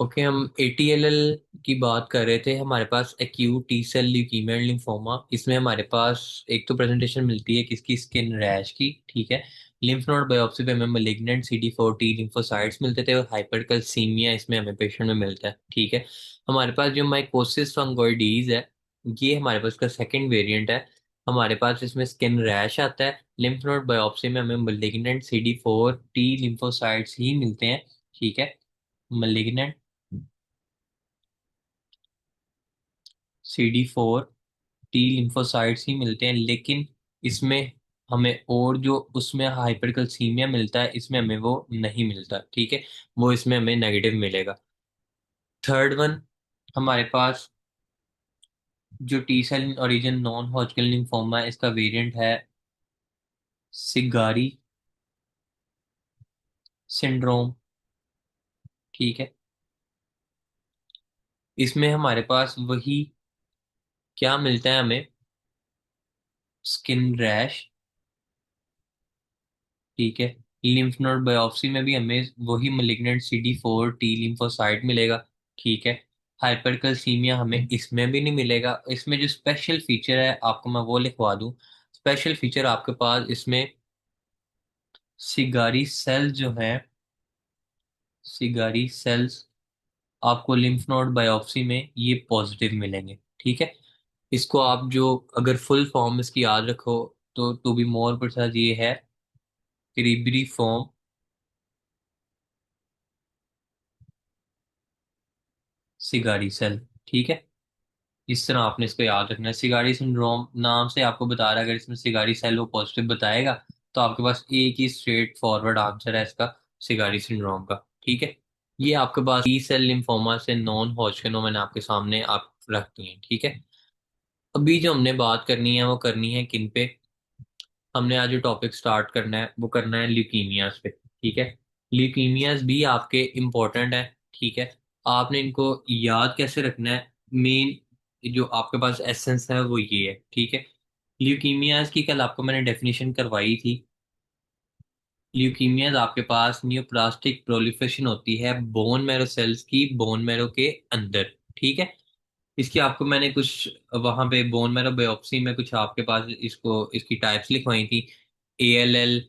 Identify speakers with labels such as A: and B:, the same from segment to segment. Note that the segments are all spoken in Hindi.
A: ओके, हम एटीएलएल की बात कर रहे थे। हमारे पास acute T cell leukaemia and lymphoma, इसमें हमारे पास एक तो प्रेजेंटेशन मिलती है किसकी, स्किन रैश की। ठीक है। लिम्फ नोड बायोप्सी पे हमें मेलिग्नेंट CD4 T लिम्फोसाइट्स मिलते थे और हाइपरकैल्सीमिया इसमें हमें पेशेंट में मिलता है। ठीक है। हमारे पास जो माइकोसिस फंगोइडीज है, ये हमारे पास का सेकेंड वेरिएंट है। हमारे पास इसमें स्किन रैश आता है। लिम्फ नोड बायोप्सी में हमें मेलिग्नेंट CD4 T लिम्फोसाइट्स ही मिलते हैं। ठीक है। malignant CD4 T लिम्फोसाइट्स ही मिलते हैं, लेकिन इसमें हमें और जो उसमें हाइपरकैल्सीमिया मिलता है, इसमें हमें वो नहीं मिलता। ठीक है। वो इसमें हमें नेगेटिव मिलेगा। थर्ड वन, हमारे पास जो T cell origin non Hodgkin lymphoma है, इसका वेरिएंट है सिगारी सिंड्रोम। ठीक है। इसमें हमारे पास वही क्या मिलता है हमें, स्किन रैश। ठीक है। लिम्फ नोड बायोप्सी में भी हमें वही मेलिग्नेंट CD4 T लिम्फोसाइट मिलेगा। ठीक है। हाइपरकैल्सीमिया हमें इसमें भी नहीं मिलेगा। इसमें जो स्पेशल फीचर है आपको मैं वो लिखवा दूं। स्पेशल फीचर आपके पास इसमें सिगारी सेल जो है, सिगारी सेल्स आपको लिम्फ नोड बायोप्सी में ये पॉजिटिव मिलेंगे। ठीक है। इसको आप जो अगर फुल फॉर्म इसकी याद रखो, तो टू बी मोर प्रिसाइज ये है क्रिबरी फॉर्म सिगारी सेल। ठीक है। इस तरह आपने इसको याद रखना है। सिगारी सिंड्रोम नाम से आपको बता रहा है, अगर इसमें सिगारी सेल वो पॉजिटिव बताएगा तो आपके पास एक ही स्ट्रेट फॉरवर्ड आंसर है इसका, सिगारी सिंड्रोम का। ठीक है। ये आपके पास टी सेल लिम्फोमा से नॉन हॉजकिन मैंने आपके सामने आप रखती हैं। ठीक है। अभी जो हमने बात करनी है वो करनी है किन पे, हमने आज जो टॉपिक स्टार्ट करना है वो करना है ल्यूकीमियाज पे। ठीक है। ल्यूकीमियाज भी आपके इम्पोर्टेंट है। ठीक है। आपने इनको याद कैसे रखना है, मेन जो आपके पास एसेंस है वो ये है। ठीक है। ल्यूकीमियाज की कल आपको मैंने डेफिनेशन करवाई थी। ल्यूकीमियाज आपके पास न्यूप्लास्टिक प्रोलिफरेशन होती है बोन मैरो सेल्स की, बोन मैरो के अंदर। ठीक है। इसकी आपको मैंने कुछ वहां पे बोन मैरो बायोप्सी में कुछ आपके पास इसको इसकी टाइप्स लिखवाई थी। ALL,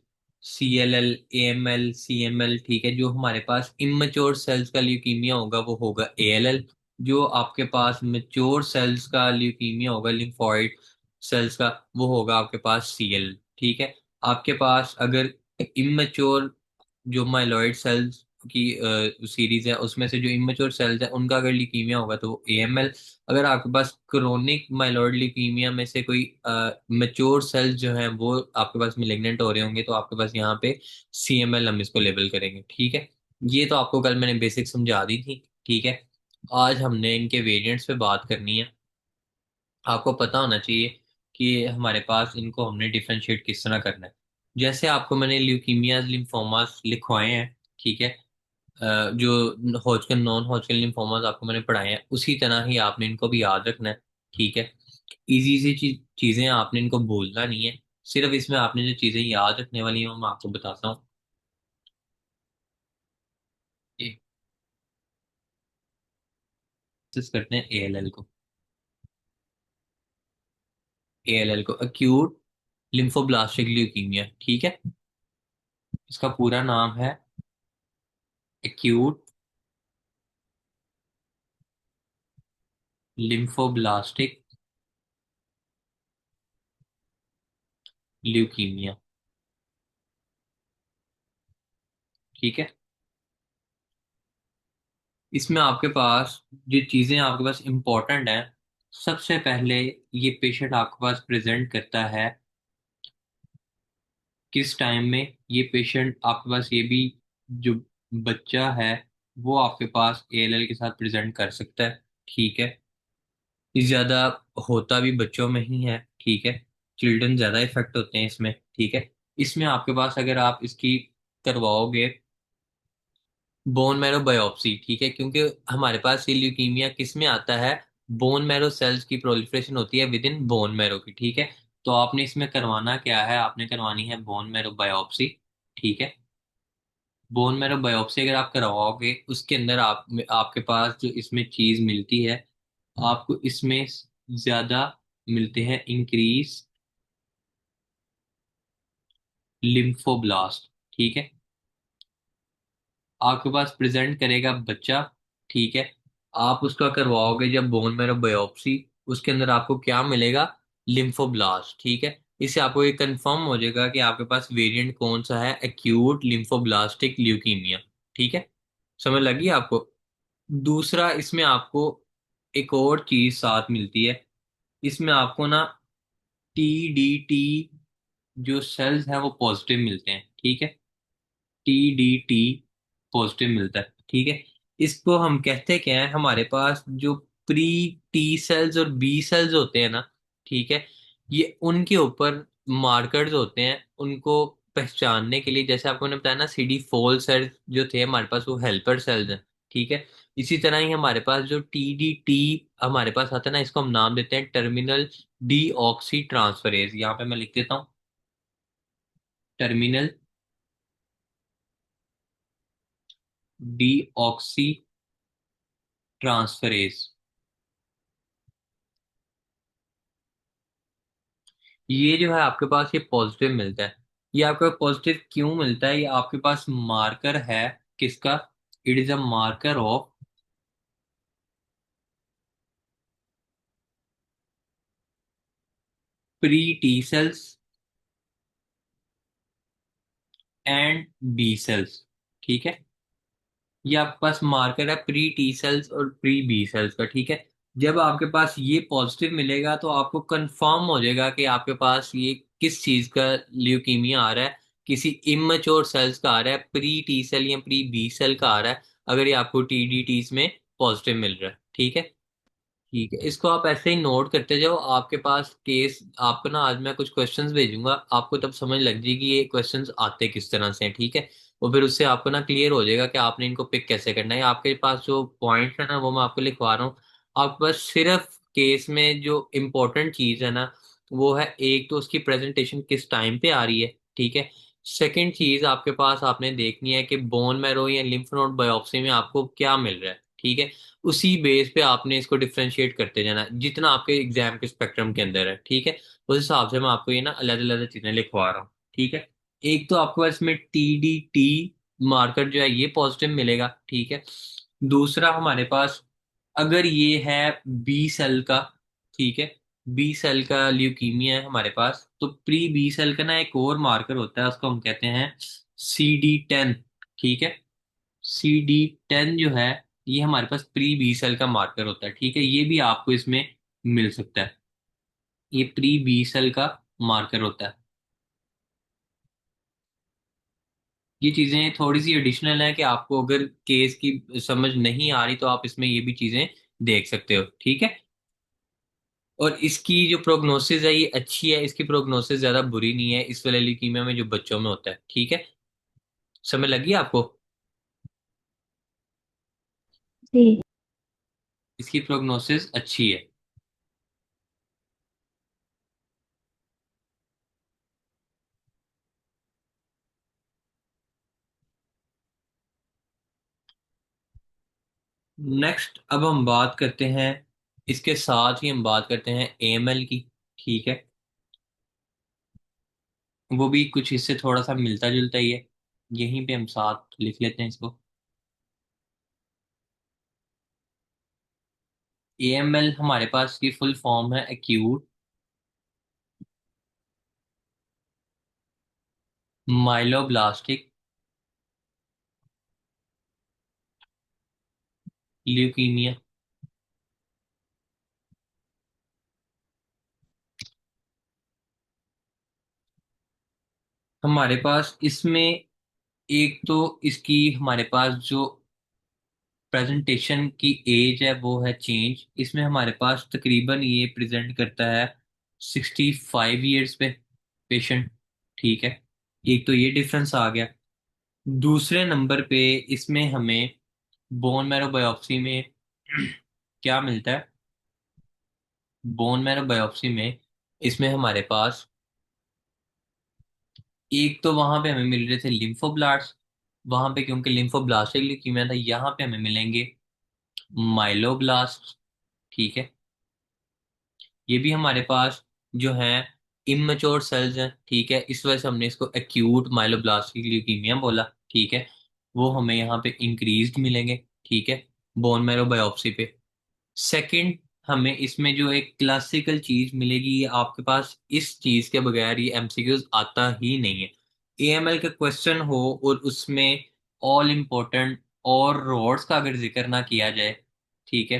A: CLL, AML, CML। ठीक है। जो हमारे पास इमेच्योर सेल्स का ल्यूकीमिया होगा वो होगा ALL। जो आपके पास मेच्योर सेल्स का ल्यूकीमिया होगा, लिम्फोइड सेल्स का, वो होगा आपके पास CL। ठीक है। आपके पास अगर इमेच्योर जो माइलॉइड सेल्स की सीरीज है, उसमें से जो इमेच्योर सेल्स है उनका अगर ल्यूकीमिया होगा तो वो AML। अगर आपके पास क्रोनिक माइलॉइड ल्यूकीमिया में से कोई मेच्योर सेल्स जो हैं वो आपके पास मिलिग्नेंट हो रहे होंगे तो आपके पास यहाँ पे CML हम इसको लेबल करेंगे। ठीक है। ये तो आपको कल मैंने बेसिक समझा दी थी। ठीक है। आज हमने इनके वेरिएंट्स पे बात करनी है। आपको पता होना चाहिए कि हमारे पास इनको हमने डिफरेंशिएट किस तरह करना है। जैसे आपको मैंने ल्यूकीमियाज लिम्फोमास लिखवाए हैं। ठीक है। जो हॉजकिन नॉन हॉजकिन लिम्फोमास आपको मैंने पढ़ाए हैं, उसी तरह ही आपने इनको भी याद रखना है। ठीक है। इजी सी चीजें आपने इनको भूलना नहीं है। सिर्फ इसमें आपने जो चीजें याद रखने वाली हैं वो मैं आपको बताता हूँ। डिस्कस करते हैं ALL को। ALL को एक्यूट लिम्फोब्लास्टिक ल्यूकीमिया। ठीक है। इसका पूरा नाम है एक्यूट लिम्फोब्लास्टिक ल्यूकीमिया। ठीक है। इसमें आपके पास जो चीजें आपके पास इंपॉर्टेंट हैं, सबसे पहले ये पेशेंट आपके पास प्रेजेंट करता है किस टाइम में। ये पेशेंट आपके पास ये भी जो बच्चा है वो आपके पास ALL के साथ प्रेजेंट कर सकता है। ठीक है। ये ज्यादा होता भी बच्चों में ही है। ठीक है। चिल्ड्रन ज्यादा इफेक्ट होते हैं इसमें। ठीक है। इसमें आपके पास अगर आप इसकी करवाओगे बोन मैरो बायोप्सी। ठीक है। क्योंकि हमारे पास ये ल्यूकीमिया किस में आता है, बोन मैरो सेल्स की प्रोलिफरेशन होती है विद इन बोन मैरो की। ठीक है। तो आपने इसमें करवाना क्या है, आपने करवानी है बोन मैरो बायोप्सी। ठीक है। बोन मैरो बायोप्सी अगर आप करवाओगे उसके अंदर आपके पास जो इसमें चीज मिलती है, आपको इसमें ज्यादा मिलते हैं इंक्रीज लिम्फोब्लास्ट। ठीक है, आपके पास प्रेजेंट करेगा बच्चा। ठीक है, आप उसका करवाओगे जब बोन मैरो बायोप्सी, उसके अंदर आपको क्या मिलेगा? लिम्फोब्लास्ट। ठीक है, इससे आपको ये कंफर्म हो जाएगा कि आपके पास वेरिएंट कौन सा है, एक्यूट लिम्फोब्लास्टिक ल्यूकीमिया। ठीक है, समझ लगी आपको? दूसरा, इसमें आपको एक और चीज साथ मिलती है। इसमें आपको ना TDT जो सेल्स हैं वो पॉजिटिव मिलते हैं। ठीक है, TDT पॉजिटिव मिलता है। ठीक है, इसको हम कहते क्या है, हमारे पास जो प्री टी सेल्स और बी सेल्स होते हैं ना, ठीक है, ये उनके ऊपर मार्कर्स होते हैं उनको पहचानने के लिए। जैसे आपको मैंने बताया ना, CD4 सेल्स जो थे हमारे पास वो हेल्पर सेल्स हैं। ठीक है, इसी तरह ही हमारे पास जो TDT हमारे पास आता है ना, इसको हम नाम देते हैं टर्मिनल डी ऑक्सी ट्रांसफरेज। यहाँ पे मैं लिख देता हूँ, टर्मिनल डी ऑक्सी ट्रांसफरेज। ये जो है आपके पास ये पॉजिटिव मिलता है। ये आपको पॉजिटिव क्यों मिलता है? ये आपके पास मार्कर है किसका? It is a marker of pre T cells and B cells. ठीक है, ये आपके पास मार्कर है प्री टी सेल्स और प्री बी सेल्स का। ठीक है, जब आपके पास ये पॉजिटिव मिलेगा तो आपको कंफर्म हो जाएगा कि आपके पास ये किस चीज का ल्यूकीमिया आ रहा है। किसी इमेच्योर सेल्स का आ रहा है, प्री टी सेल या प्री बी सेल का आ रहा है, अगर ये आपको TDTs में पॉजिटिव मिल रहा है। ठीक है, ठीक है, इसको आप ऐसे ही नोट करते जाओ। आपके पास केस, आपको ना आज मैं कुछ क्वेश्चंस भेजूंगा, आपको तब समझ लग जाएगी ये क्वेश्चंस आते किस तरह से हैं। ठीक है, और फिर उससे आपको ना क्लियर हो जाएगा कि आपने इनको पिक कैसे करना है। आपके पास जो पॉइंट्स है ना वो मैं आपको लिखवा रहा हूँ। आपके पास सिर्फ केस में जो इम्पोर्टेंट चीज है ना, वो है एक तो उसकी प्रेजेंटेशन किस टाइम पे आ रही है। ठीक है, सेकेंड चीज आपके पास आपने देखनी है कि बोन मैरो या लिम्फ नोड बायोप्सी में आपको क्या मिल रहा है। ठीक है, उसी बेस पे आपने इसको डिफरेंशिएट करते जाना जितना आपके एग्जाम के स्पेक्ट्रम के अंदर है। ठीक है, उस हिसाब से मैं आपको ये ना अलग अलग चीजें लिखवा रहा हूँ। ठीक है, एक तो आपके पास में TDT मार्कर जो है ये पॉजिटिव मिलेगा। ठीक है, दूसरा हमारे पास अगर ये है बी सेल का, ठीक है, बी सेल का ल्यूकीमिया है हमारे पास, तो प्री बी सेल का ना एक और मार्कर होता है, उसको हम कहते हैं CD10। ठीक है, CD10 जो है ये हमारे पास प्री बी सेल का मार्कर होता है। ठीक है, ये भी आपको इसमें मिल सकता है, ये प्री बी सेल का मार्कर होता है। ये चीजें थोड़ी सी एडिशनल है कि आपको अगर केस की समझ नहीं आ रही तो आप इसमें ये भी चीजें देख सकते हो। ठीक है, और इसकी जो प्रोग्नोसिस है ये अच्छी है, इसकी प्रोग्नोसिस ज्यादा बुरी नहीं है इस वाले ल्यूकीमिया में जो बच्चों में होता है। ठीक है, समझ लगी आपको?
B: जी।
A: इसकी प्रोग्नोसिस अच्छी है। नेक्स्ट अब हम बात करते हैं, इसके साथ ही हम बात करते हैं AML की। ठीक है, वो भी कुछ इससे थोड़ा सा मिलता जुलता ही है, यहीं पे हम साथ लिख लेते हैं इसको। AML हमारे पास की फुल फॉर्म है एक्यूट माइलोब्लास्टिक ल्यूकीमिया। हमारे पास इसमें एक तो इसकी हमारे पास जो प्रेजेंटेशन की एज है वो है चेंज। इसमें हमारे पास तकरीबन ये प्रेजेंट करता है 65 ईयर्स पे पेशेंट। ठीक है, एक तो ये डिफरेंस आ गया। दूसरे नंबर पे इसमें हमें बोन मैरो बायोप्सी में क्या मिलता है? बोन मैरो बायोप्सी में इसमें हमारे पास एक तो वहां पे हमें मिल रहे थे लिम्फोब्लास्ट, वहां पे क्योंकि लिम्फोब्लास्टिक ल्यूकीमिया था, यहाँ पे हमें मिलेंगे माइलोब्लास्ट। ठीक है, ये भी हमारे पास जो है इमेच्योर सेल्स हैं। ठीक है, इस वजह से हमने इसको एक्यूट माइलोब्लास्टिक ल्यूकीमिया बोला। ठीक है, वो हमें यहाँ पे इंक्रीज्ड मिलेंगे। ठीक है, बोन मैरो बायोप्सी पे। सेकंड, हमें इसमें जो एक क्लासिकल चीज मिलेगी, ये आपके पास इस चीज के बगैर ये एमसीक्यूज आता ही नहीं है। एएमएल का क्वेश्चन हो और उसमें ऑल इम्पोर्टेंट और रॉड्स का अगर जिक्र ना किया जाए, ठीक है,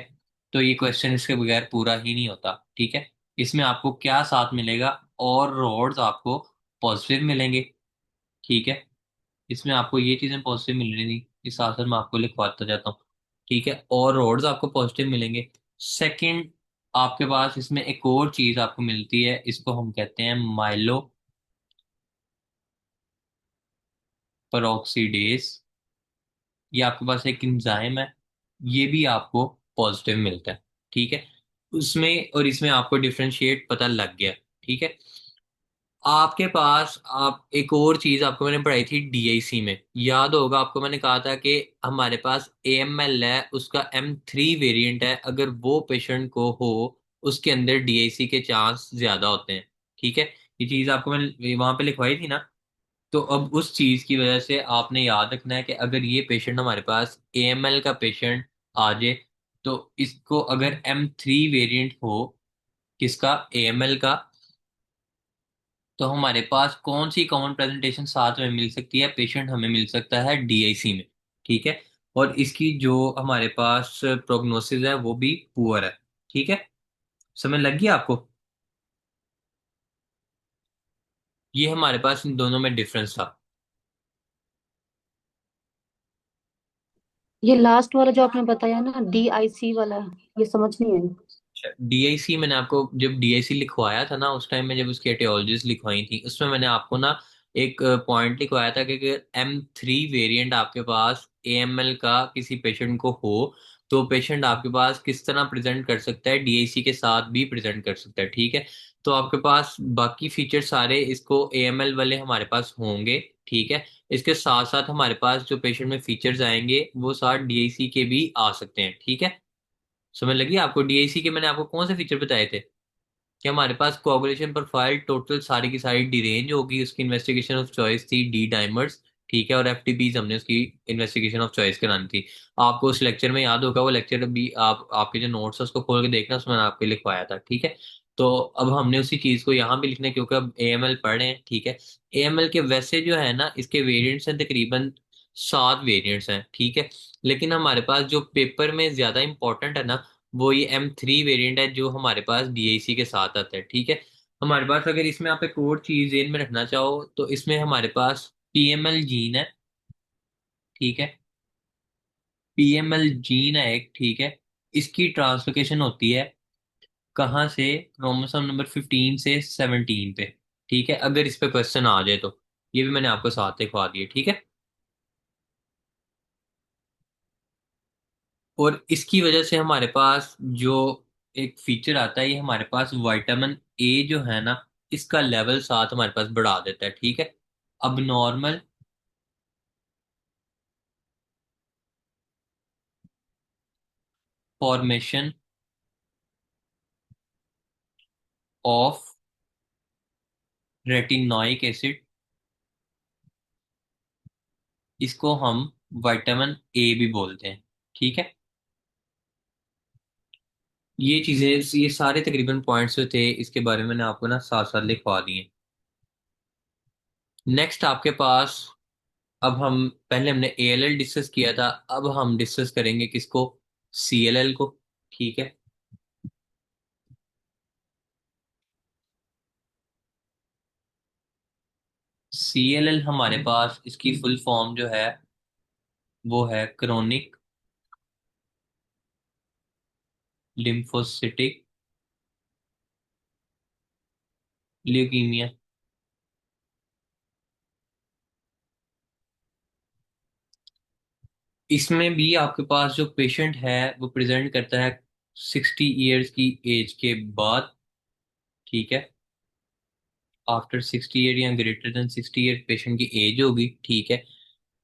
A: तो ये क्वेश्चन इसके बगैर पूरा ही नहीं होता। ठीक है, इसमें आपको क्या साथ मिलेगा, और रॉड्स आपको पॉजिटिव मिलेंगे। ठीक है, इसमें आपको ये चीजें पॉजिटिव मिल रही थी, इस साथ साथ मैं आपको लिखवाता जाता हूँ। ठीक है, और रोड्स आपको पॉजिटिव मिलेंगे। सेकंड, आपके पास इसमें एक और चीज आपको मिलती है, इसको हम कहते हैं माइलो पेरोक्सीडेज। ये आपके पास एक एंजाइम है, ये भी आपको पॉजिटिव मिलता है। ठीक है, उसमें और इसमें आपको डिफरेंशिएट पता लग गया। ठीक है, आपके पास आप एक और चीज आपको मैंने पढ़ाई थी डीआईसी में, याद होगा आपको, मैंने कहा था कि हमारे पास एएमएल है, उसका M3 वेरिएंट है, अगर वो पेशेंट को हो उसके अंदर डीआईसी के चांस ज्यादा होते हैं। ठीक है, ये चीज आपको मैंने वहां पे लिखवाई थी ना। तो अब उस चीज की वजह से आपने याद रखना है कि अगर ये पेशेंट हमारे पास एएमएल का पेशेंट आ जाए, तो इसको अगर M3 वेरिएंट हो, किसका, एएमएल का, तो हमारे पास कौन सी कॉमन प्रेजेंटेशन साथ में मिल सकती है, पेशेंट हमें मिल सकता है डीआईसी में। ठीक है, और इसकी जो हमारे पास प्रोग्नोसिस है वो भी पुअर है। ठीक है, समझ लग गई आपको? ये हमारे पास इन दोनों में डिफरेंस था।
B: ये लास्ट वाला जो आपने बताया ना, DIC वाला, ये समझ नहीं आई।
A: डीआईसी मैंने आपको जब डीआईसी लिखवाया था ना, उस टाइम में जब उसकी एटियोलॉजीज लिखवाई थी, उसमें मैंने आपको ना एक पॉइंट लिखवाया था कि अगर M3 वेरिएंट आपके पास एएमएल का किसी पेशेंट को हो, तो पेशेंट आपके पास किस तरह प्रेजेंट कर सकता है, डीआईसी के साथ भी प्रेजेंट कर सकता है। ठीक है, तो आपके पास बाकी फीचर सारे इसको एएमएल वाले हमारे पास होंगे। ठीक है, इसके साथ साथ हमारे पास जो पेशेंट में फीचर्स आएंगे वो साथ डीआईसी के भी आ सकते हैं। ठीक है, समझ लगी आपको? डीआईसी के मैंने आपको कौन से फीचर बताए थे, कि हमारे पास कोagulation प्रोफाइल टोटल सारी की सारी डिरेंज होगी, उसकी इन्वेस्टिगेशन ऑफ चॉइस थी डी डाइमर्स। ठीक है, और एफटीपीज हमने उसकी इन्वेस्टिगेशन ऑफ चॉइस करानी थी। आपको उस लेक्चर में याद होगा, वो लेक्चर भी आप आपके जो नोट्स है उसको खोल के देखना, उसमें मैंने आपको लिखवाया था। ठीक है, तो अब हमने उसी चीज को यहाँ भी लिखना है, क्योंकि अब एएमएल पढ़ रहे हैं। ठीक है, एएमएल के वैसे जो है ना, इसके वेरिएंट्स हैं तकरीबन 7 वेरिएंट्स हैं। ठीक है, लेकिन हमारे पास जो पेपर में ज्यादा इंपॉर्टेंट है ना, वो ये M3 वेरिएंट है जो हमारे पास डीआईसी के साथ आता है। ठीक है, हमारे पास अगर इसमें आप एक और चीज ध्यान में रखना चाहो, तो इसमें हमारे पास पीएमएल जीन है। ठीक है, पीएमएल जीन है एक। ठीक है, इसकी ट्रांसलोकेशन होती है कहाँ से, क्रोमोसोम नंबर 15 से 17 पे। ठीक है, अगर इस पे क्वेश्चन आ जाए तो ये भी मैंने आपको साथ लिखवा दिए। ठीक है, और इसकी वजह से हमारे पास जो एक फीचर आता है, ये हमारे पास विटामिन ए जो है ना, इसका लेवल साथ हमारे पास बढ़ा देता है। ठीक है, अब normal formation of retinoic acid, इसको हम विटामिन ए भी बोलते हैं। ठीक है, ये चीजें, ये सारे तकरीबन पॉइंट्स जो थे इसके बारे में मैंने आपको ना साथ साथ लिखवा दिए। नेक्स्ट आपके पास, अब हम पहले हमने एएलएल डिस्कस किया था, अब हम डिस्कस करेंगे किसको, सीएलएल को। ठीक है, सीएलएल हमारे पास इसकी फुल फॉर्म जो है वो है क्रोनिक लिम्फोसिटिक ल्यूकीमिया। इसमें भी आपके पास जो पेशेंट है वो प्रेजेंट करता है 60 ईयर्स की एज के बाद। ठीक है, आफ्टर 60 ईयर या ग्रेटर देन 60 ईयर पेशेंट की एज होगी। ठीक है,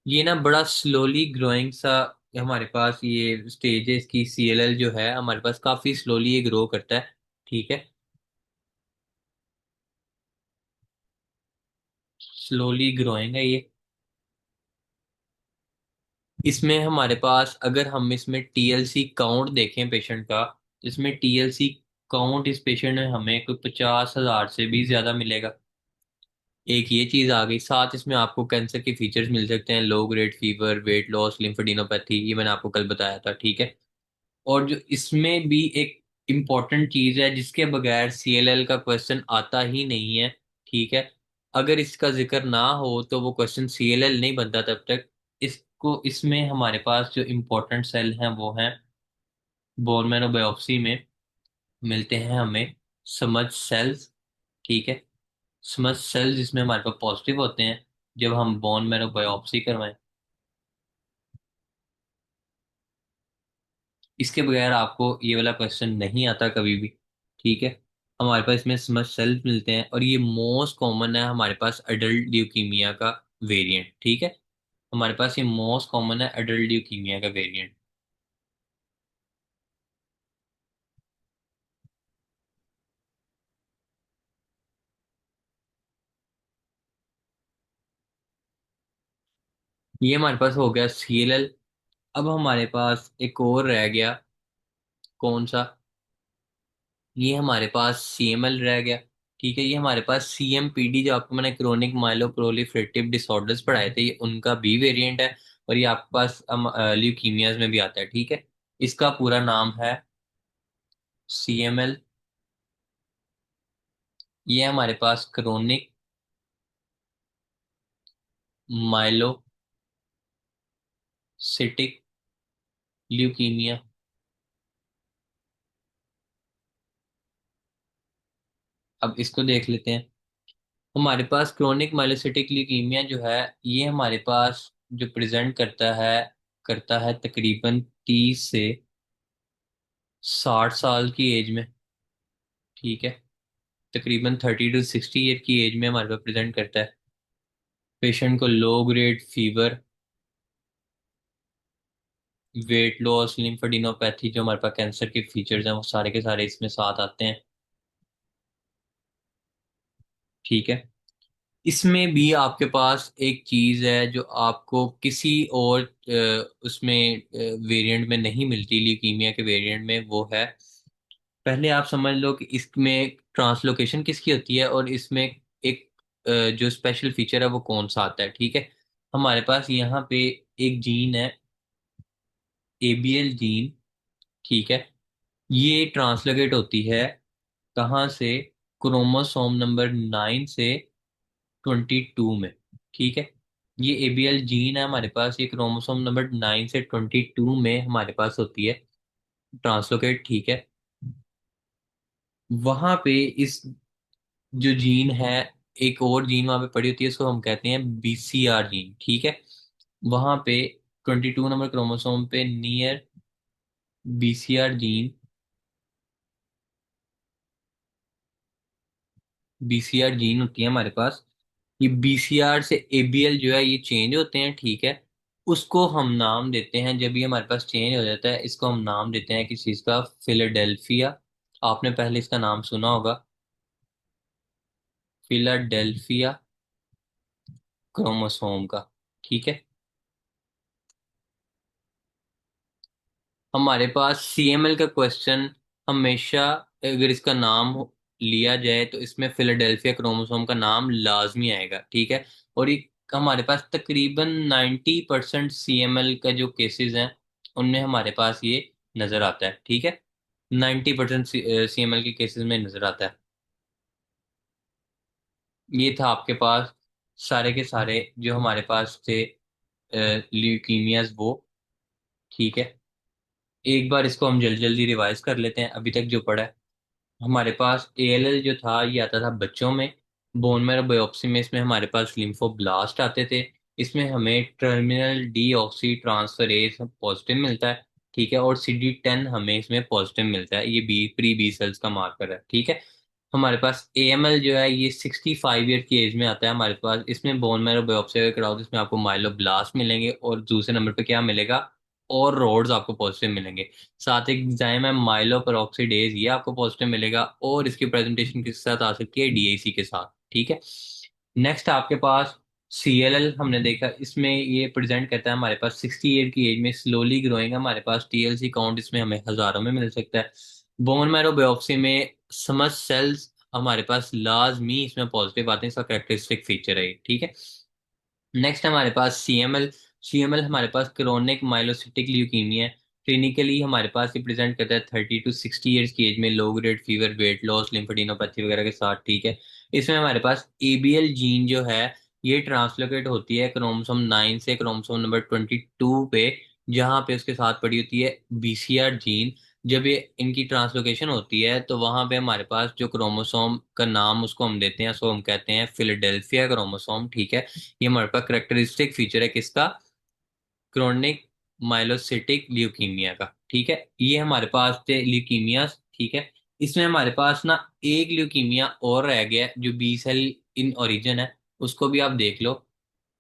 A: ये ना बड़ा स्लोली ग्रोइंग सा हमारे पास ये स्टेज है इसकी। सीएलएल जो है हमारे पास काफी स्लोली ये ग्रो करता है। ठीक है, स्लोली ग्रोइंग है ये। इसमें हमारे पास अगर हम इसमें टीएलसी काउंट देखें पेशेंट का, इसमें टीएलसी काउंट इस पेशेंट में हमें कोई 50,000 से भी ज्यादा मिलेगा। एक ये चीज आ गई, साथ इसमें आपको कैंसर के फीचर्स मिल सकते हैं, low grade fever, weight loss, lymphadenopathy, ये मैंने आपको कल बताया था। ठीक है, और जो इसमें भी एक इम्पॉर्टेंट चीज है जिसके बगैर सीएलएल का क्वेश्चन आता ही नहीं है। ठीक है, अगर इसका जिक्र ना हो तो वो क्वेश्चन सीएलएल नहीं बनता तब तक। इसको इसमें हमारे पास जो इम्पोर्टेंट सेल हैं वो हैं, बोन मैरो बायोप्सी में मिलते हैं हमें समझ सेल्स। ठीक है, समझ सेल्स जिसमें हमारे पास पॉजिटिव होते हैं जब हम बोन मैरो बायोप्सी करवाएं। इसके बगैर आपको ये वाला क्वेश्चन नहीं आता कभी भी। ठीक है, हमारे पास इसमें समझ सेल्स मिलते हैं और ये मोस्ट कॉमन है हमारे पास अडल्ट ल्यूकीमिया का वेरिएंट। ठीक है, हमारे पास ये मोस्ट कॉमन है अडल्ट ल्यूकीमिया का वेरिएंट। ये हमारे पास हो गया सीएलएल। अब हमारे पास एक और रह गया, कौन सा? ये हमारे पास सीएमएल रह गया। ठीक है, ये हमारे पास सीएमपीडी जो आपको मैंने क्रोनिक माइलोप्रोलिफरेटिव डिसऑर्डर्स पढ़ाए थे, ये उनका बी वेरिएंट है। और ये आपके पास ल्यूकीमियाज में भी आता है। ठीक है, इसका पूरा नाम है सीएमएल। ये हमारे पास क्रोनिक माइलोसिटिक ल्यूकीमिया। अब इसको देख लेते हैं। हमारे पास क्रोनिक माइलोसिटिक ल्यूकीमिया जो है, ये हमारे पास जो प्रेजेंट करता है तकरीबन 30 से 60 साल की एज में। ठीक है, तकरीबन 30 to 60 ईयर की एज में हमारे पास प्रेजेंट करता है। पेशेंट को low grade fever, weight loss, lymphadenopathy, जो हमारे पास कैंसर के फीचर्स हैं वो सारे के सारे इसमें साथ आते हैं। ठीक है, इसमें भी आपके पास एक चीज है जो आपको किसी और उसमें वेरिएंट में नहीं मिलती, ल्यूकीमिया के वेरिएंट में, वो है, पहले आप समझ लो कि इसमें ट्रांसलोकेशन किसकी होती है और इसमें एक जो स्पेशल फीचर है वो कौन सा आता है। ठीक है, हमारे पास यहाँ पे एक जीन है, एबीएल जीन। ठीक है, ये ट्रांसलोकेट होती है कहाँ से? क्रोमोसोम नंबर 9 से 22 में। ठीक है, ये एबीएल जीन है हमारे पास, ये क्रोमोसोम नंबर 9 से 22 में हमारे पास होती है ट्रांसलोकेट। ठीक है, वहां पे इस जो जीन है, एक और जीन वहां पे पड़ी होती है, इसको हम कहते हैं बीसीआर जीन। ठीक है, वहां पे 22 नंबर क्रोमोसोम पे near BCR gene, BCR gene होती है हमारे पास। ये बीसीआर से एबीएल जो है ये चेंज होते हैं। ठीक है, उसको हम नाम देते हैं, जब ये हमारे पास चेंज हो जाता है इसको हम नाम देते हैं किसी चीज का, फिलाडेल्फिया। आपने पहले इसका नाम सुना होगा, फिलाडेल्फिया क्रोमोसोम का। ठीक है, हमारे पास सीएमएल का क्वेश्चन हमेशा, अगर इसका नाम लिया जाए तो इसमें फिलाडेल्फिया क्रोमोसोम का नाम लाजमी आएगा। ठीक है, और ये हमारे पास तकरीबन 90% सीएमएल का जो केसेस हैं उनमें हमारे पास ये नजर आता है। ठीक है, 90% सीएमएल के केसेस में नजर आता है। ये था आपके पास सारे के सारे जो हमारे पास थे ल्यूकीमियाज वो। ठीक है, एक बार इसको हम जल्दी जल्दी रिवाइज कर लेते हैं अभी तक जो पढ़ा है। हमारे पास एएलएल जो था ये आता था बच्चों में, बोन मैरो बायोप्सी में इसमें हमारे पास लिम्फोब्लास्ट आते थे। इसमें हमें terminal D oxy transferase positive मिलता है। ठीक है, और CD10 हमें इसमें पॉजिटिव मिलता है, ये बी प्री बी सेल्स का मार्कर है। ठीक है, हमारे पास AML जो है ये 65 ईयर की एज में आता है हमारे पास। इसमें बोन मैरो बायोप्सी अगर कराओ तो इसमें आपको माइलोब्लास्ट मिलेंगे, और दूसरे नंबर पे क्या मिलेगा, और रोड्स आपको पॉजिटिव मिलेंगे। साथ एक एंजाइम है माइलोपेरोक्सीडेज, ये आपको पॉजिटिव मिलेगा, और इसकी प्रेजेंटेशन किसके साथ आ सकती है, DAC के साथ। ठीक है। नेक्स्ट आपके पास CLL हमने देखा, इसमें ये प्रेजेंट करता है हमारे पास 60 ईयर की एज में स्लोली ग्रोइंग। हमारे पास TLC काउंट इसमें हमें हजारों में मिल सकता है। बोन मैरो बायोप्सी में समझ सेल्स हमारे पास लाजमी इसमें पॉजिटिव आते हैं, इसका करेक्टरिस्टिक फीचर है ये। ठीक है। नेक्स्ट हमारे पास CML। CML हमारे पास क्रोनिक माइलोसिटिक ल्यूकीमिया। क्लिनिकली हमारे पास ये प्रेजेंट करता है 30 to 60 ईयर्स की एज में, low grade fever, weight loss, lymphadenopathy वगैरह के साथ। ठीक है। इसमें हमारे पास ABL जीन जो है ये ट्रांसलोकेट होती है क्रोमोसोम 9 से क्रोमोसोम नंबर 22 पे, जहाँ पे उसके साथ पड़ी होती है BCR जीन। जब ये इनकी ट्रांसलोकेशन होती है तो वहां पे हमारे पास जो क्रोमोसोम का नाम उसको हम देते हैं, सो हम कहते हैं फिलाडेल्फिया क्रोमोसोम। ठीक है। ये हमारे पास करेक्टरिस्टिक फीचर है किसका, क्रोनिक माइलोसिटिक ल्यूकीमिया का। ठीक है। ये हमारे पास थे ल्यूकीमिया। ठीक है। इसमें हमारे पास ना एक ल्यूकीमिया और रह गया है, जो बी सेल इन ओरिजिन है, उसको भी आप देख लो।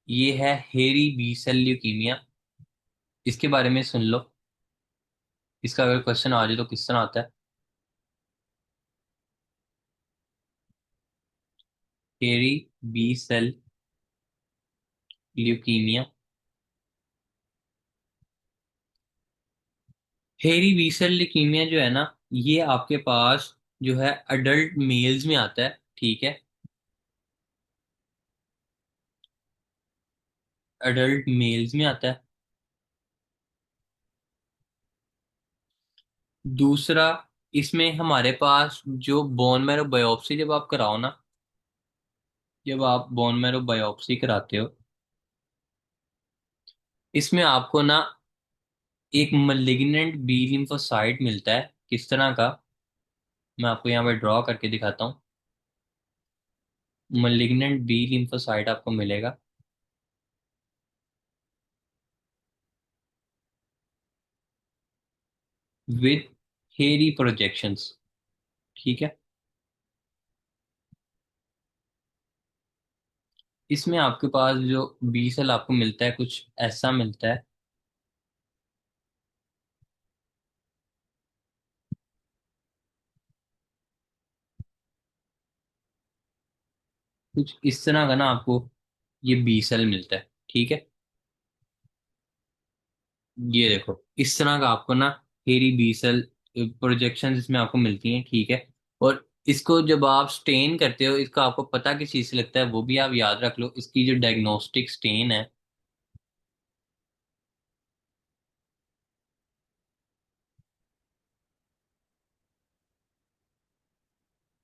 A: ये है हेरी बी सेल ल्यूकीमिया। इसके बारे में सुन लो, इसका अगर क्वेश्चन आ जाए तो किस तरह आता है। हेरी बी सेल ल्यूकीमिया। हेरी बी सेल ल्यूकीमिया जो है ना, ये आपके पास जो है अडल्ट मेल्स में आता है। ठीक है। अडल्ट मेल्स में आता है। दूसरा, इसमें हमारे पास जो बोन मैरो बायोप्सी जब आप कराओ ना, जब आप बोन मैरो बायोप्सी कराते हो, इसमें आपको ना एक मलिग्नेंट बी लिम्फोसाइट मिलता है। किस तरह का, मैं आपको यहाँ पे ड्रॉ करके दिखाता हूँ। मलिग्नेंट बी लिम्फोसाइट आपको मिलेगा विद हेरी प्रोजेक्शंस। ठीक है। इसमें आपके पास जो बी सेल आपको मिलता है कुछ ऐसा मिलता है, कुछ इस तरह का ना आपको ये बी सेल मिलता है। ठीक है। ये देखो इस तरह का आपको ना हेरी बी सेल प्रोजेक्शन इसमें आपको मिलती हैं। ठीक है। और इसको जब आप स्टेन करते हो, इसका आपको पता किस चीज से लगता है वो भी आप याद रख लो। इसकी जो डायग्नोस्टिक स्टेन है,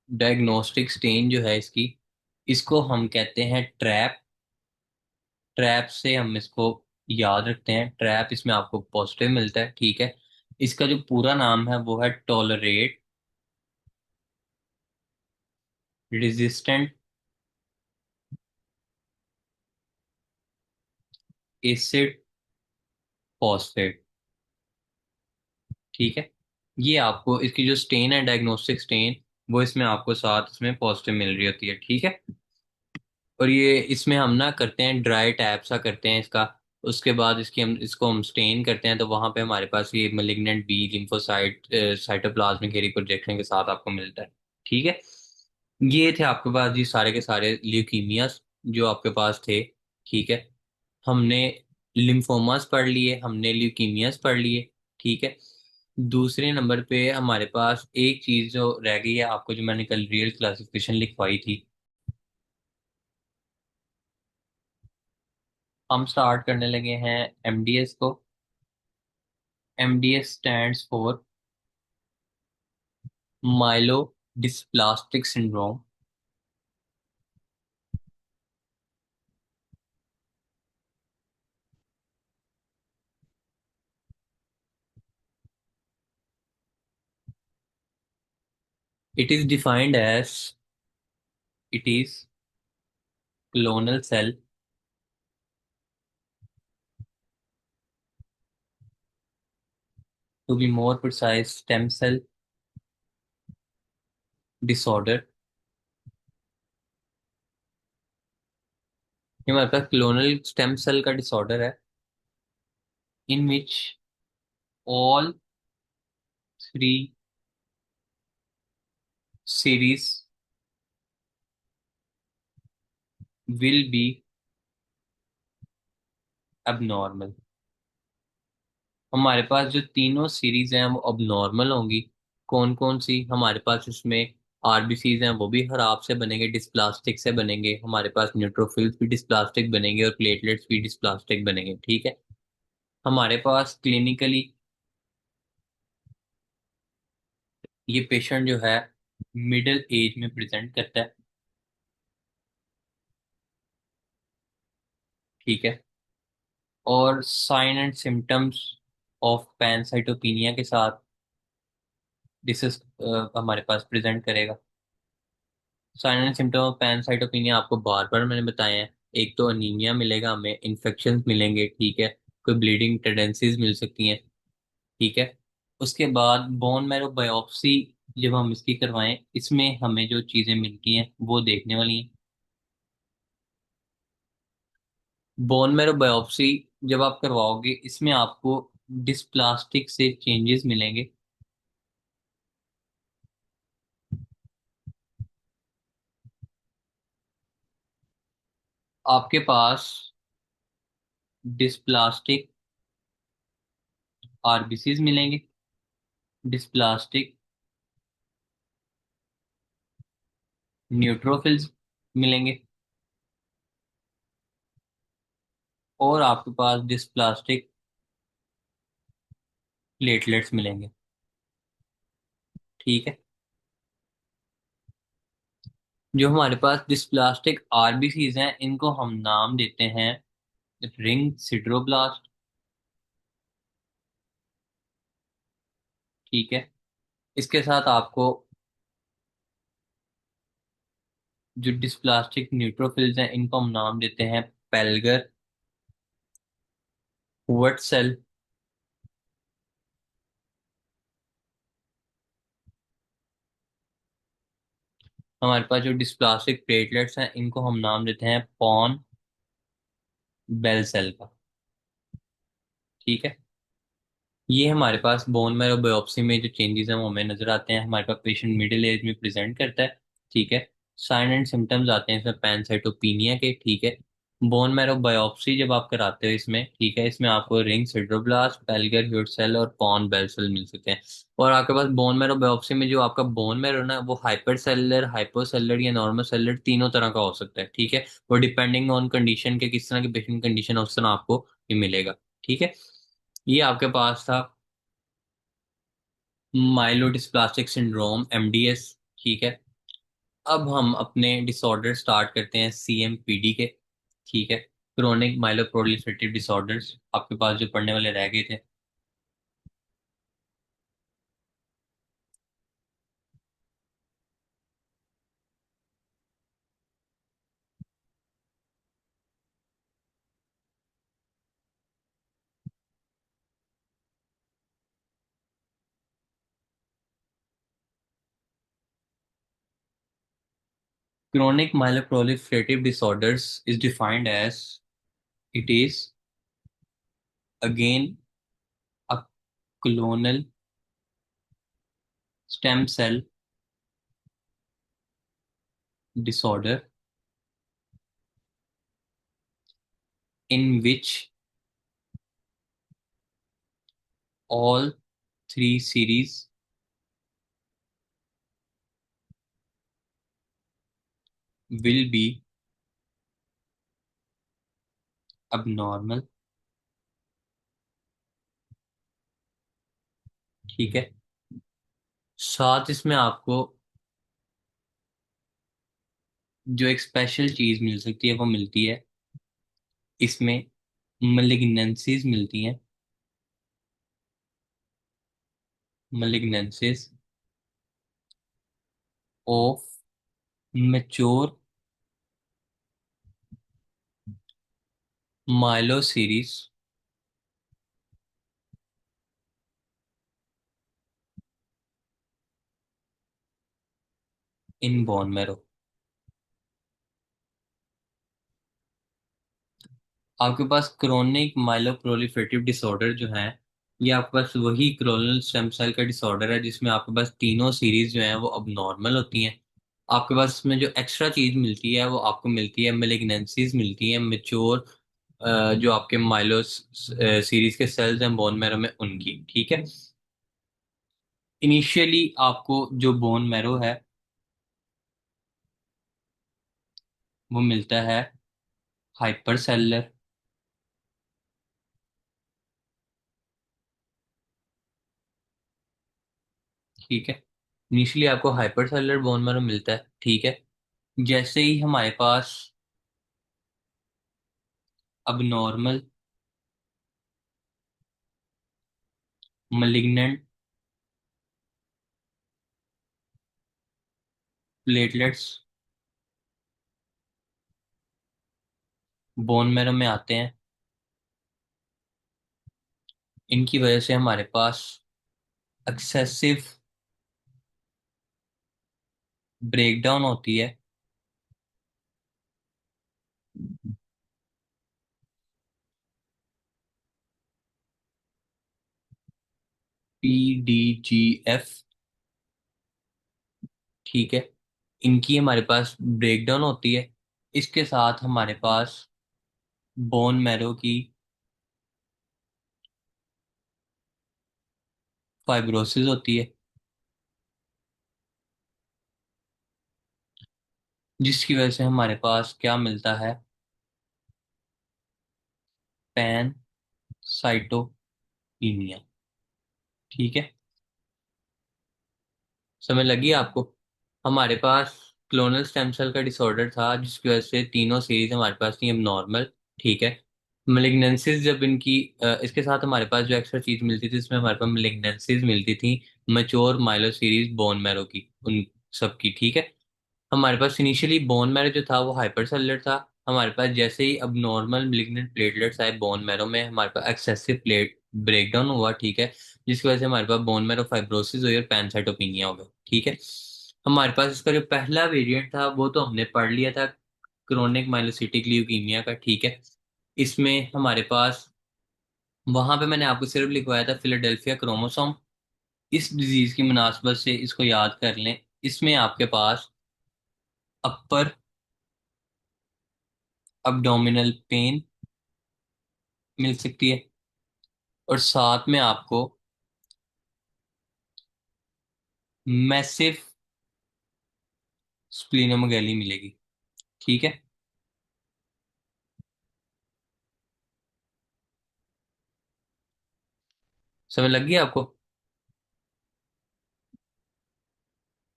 A: डायग्नोस्टिक स्टेन जो है इसकी, इसको हम कहते हैं ट्रैप। ट्रैप से हम इसको याद रखते हैं, ट्रैप इसमें आपको पॉजिटिव मिलता है। ठीक है। इसका जो पूरा नाम है वो है टॉलरेट रेजिस्टेंट एसिड फॉस्फेट। ठीक है। ये आपको इसकी जो स्टेन है, डायग्नोस्टिक स्टेन, वो इसमें आपको साथ इसमें पॉजिटिव मिल रही होती है। ठीक है। और ये इसमें हम ना करते हैं ड्राई टैप सा करते हैं इसका। उसके बाद इसकी हम इसको हम स्टेन करते हैं, तो वहां पे हमारे पास ये मलिग्नेंट बी लिम्फोसाइट साइटोप्लाज्मिक हेरी प्रोजेक्शन के साथ आपको मिलता है। ठीक है। ये थे आपके पास ये सारे के सारे ल्यूकीमियास जो आपके पास थे। ठीक है। हमने लिम्फोमास पढ़ लिए, हमने ल्यूकीमियास पढ़ लिए। ठीक है। दूसरे नंबर पे हमारे पास एक चीज जो रह गई है, आपको जो मैंने कल रियल क्लासिफिकेशन लिखवाई थी, हम स्टार्ट करने लगे हैं MDS को। MDS stands for myelodysplastic syndrome. It is defined as, it is clonal cell, to be more precise stem cell disorder ये हमारे पास क्लोनल स्टेम सेल का डिसऑर्डर है, in which all three series will be abnormal। हमारे पास जो तीनों सीरीज हैं वो अब नॉर्मल होंगी। कौन कौन सी? हमारे पास इसमें आरबीसीज हैं, वो भी खराब से बनेंगे, डिस्प्लास्टिक से बनेंगे। हमारे पास न्यूट्रोफिल्स भी डिस्प्लास्टिक बनेंगे और प्लेटलेट्स भी डिस्प्लास्टिक बनेंगे, ठीक है। हमारे पास क्लिनिकली ये पेशेंट जो है मिडिल एज में प्रेजेंट करता है, ठीक है। और sign and symptoms of pancytopenia के साथ डिसेस हमारे पास प्रेजेंट करेगा। साइलेंट सिम्टम ऑफ पैनसाइटोपिनिया आपको बार बार मैंने बताए हैं। एक तो अनीमिया मिलेगा, हमें इन्फेक्शन मिलेंगे, ठीक है। कोई ब्लीडिंग टेंडेंसीज मिल सकती हैं, ठीक है। उसके बाद बोन मैरो बायोप्सी जब हम इसकी करवाएं, इसमें हमें जो चीजें मिलती हैं वो देखने वाली हैं। बोन मैरो बायोप्सी जब आप करवाओगे, इसमें आपको डिस्प्लास्टिक से चेंजेस मिलेंगे। आपके पास डिस्प्लास्टिक आरबीसीज मिलेंगे, डिस्प्लास्टिक न्यूट्रोफिल्स मिलेंगे, और आपके पास डिस्प्लास्टिक प्लेटलेट्स मिलेंगे, ठीक है। जो हमारे पास डिस्प्लास्टिक आरबीसीज हैं, इनको हम नाम देते हैं रिंग सिड्रोब्लास्ट, ठीक है। इसके साथ आपको जो डिस्प्लास्टिक न्यूट्रोफिल्स हैं, इनको हम नाम देते हैं पेल्गर हुवर्ट सेल। हमारे पास जो डिस्प्लास्टिक प्लेटलेट्स हैं, इनको हम नाम देते हैं पॉन बेल सेल का, ठीक है। ये हमारे पास बोन मैरो बायोप्सी में जो चेंजेस हैं वो हमें नजर आते हैं। हमारे पास पेशेंट मिडिल एज में प्रेजेंट करता है, ठीक है। साइन एंड सिम्टम्स आते हैं इसमें पैनसाइटोपिनिया के, ठीक है। बोन मैरो बायोप्सी जब आप कराते हो इसमें, ठीक है, इसमें आपको रिंग सिड्रोब्लास्ट, पेल्गर ह्यूट सेल और पॉन बेल सेल मिल सकते हैं। और आपके पास बोन मैरो बायोप्सी में जो आपका बोन मैरो ना, वो हाइपर सेलर, हाइपोसेलर या नॉर्मल सेलर तीनों तरह का हो सकता है, ठीक है। वो डिपेंडिंग ऑन कंडीशन के, किस तरह की पेशेंट कंडीशन है उस तरह आपको ये मिलेगा, ठीक है। ये आपके पास था माइलोडिस्प्लास्टिक सिंड्रोम, एमडीएस, ठीक है। अब हम अपने डिसऑर्डर स्टार्ट करते हैं सीएमपीडी के, ठीक है। क्रोनिक माइलोप्रोलिफरेटिव डिसऑर्डर्स आपके पास जो पढ़ने वाले रह गए थे। Chronic myeloproliferative disorders is defined as it is again a clonal stem cell disorder in which all three series will be abnormal, ठीक है। साथ इसमें आपको जो एक स्पेशल चीज मिल सकती है वो मिलती है, इसमें मलिग्नेंसीज मिलती हैं, malignancies of mature myeloseries in bone marrow। आपके पास क्रोनिक माइलोप्रोलिफरेटिव डिसऑर्डर जो है, ये आपके पास वही क्रोनल स्टेम सेल का डिसऑर्डर है जिसमें आपके पास तीनों सीरीज जो है वो अब नॉर्मल होती हैं। आपके पास इसमें जो एक्स्ट्रा चीज मिलती है वो आपको मिलती है मेलिग्नेंसीज मिलती है मेच्योर, जो आपके माइलोस सीरीज के सेल्स हैं बोन मैरो में उनकी, ठीक है। इनिशियली आपको जो बोन मैरो है वो मिलता है हाइपर सेलुलर, ठीक है। इनिशियली आपको हाइपर सेलुलर बोन मैरो मिलता है, ठीक है। जैसे ही हमारे पास अब normal malignant platelets bone marrow में आते हैं, इनकी वजह से हमारे पास एक्सेसिव ब्रेकडाउन होती है PDGF, ठीक है। इनकी हमारे पास ब्रेकडाउन होती है, इसके साथ हमारे पास बोन मैरो की फाइब्रोसिस होती है, जिसकी वजह से हमारे पास क्या मिलता है, पैन साइटोकीनिया, ठीक है। समझ लगी आपको? हमारे पास क्लोनल स्टेम सेल का डिसऑर्डर था जिसकी वजह से तीनों सीरीज हमारे पास थी अब नॉर्मल, ठीक है। मेलिग्नेंसीज जब इनकी इसके साथ हमारे पास जो एक्स्ट्रा चीज मिलती थी इसमें हमारे पास मेलिग्नेंसीज मिलती थी mature myelo series bone marrow की, उन सब की, ठीक है। हमारे पास इनिशियली बोन मैरो जो था वो हाइपर सेलुलर था। हमारे पास जैसे ही अब नॉर्मल मिलिग्नेंट प्लेटलेट्स आए बोन मैरो में, हमारे पास एक्सेसिव प्लेट ब्रेकडाउन हुआ, ठीक है। जिसकी वजह से हमारे पास बोन मैरो फाइब्रोसिस हुई और पैनसाइटोपिनिया हो गया, ठीक है। हमारे पास इसका जो पहला वेरिएंट था वो तो हमने पढ़ लिया था, क्रोनिक माइलोसिटिक ल्यूकीमिया का, ठीक है। इसमें हमारे पास, वहां पे मैंने आपको सिर्फ लिखवाया था फिलाडेल्फिया क्रोमोसोम। इस डिजीज की मुनासबत से इसको याद कर लें। इसमें आपके पास अपर abdominal पेन मिल सकती है और साथ में आपको मैसिव स्प्लीनोमेगाली मिलेगी, ठीक है। समझ लग गई आपको?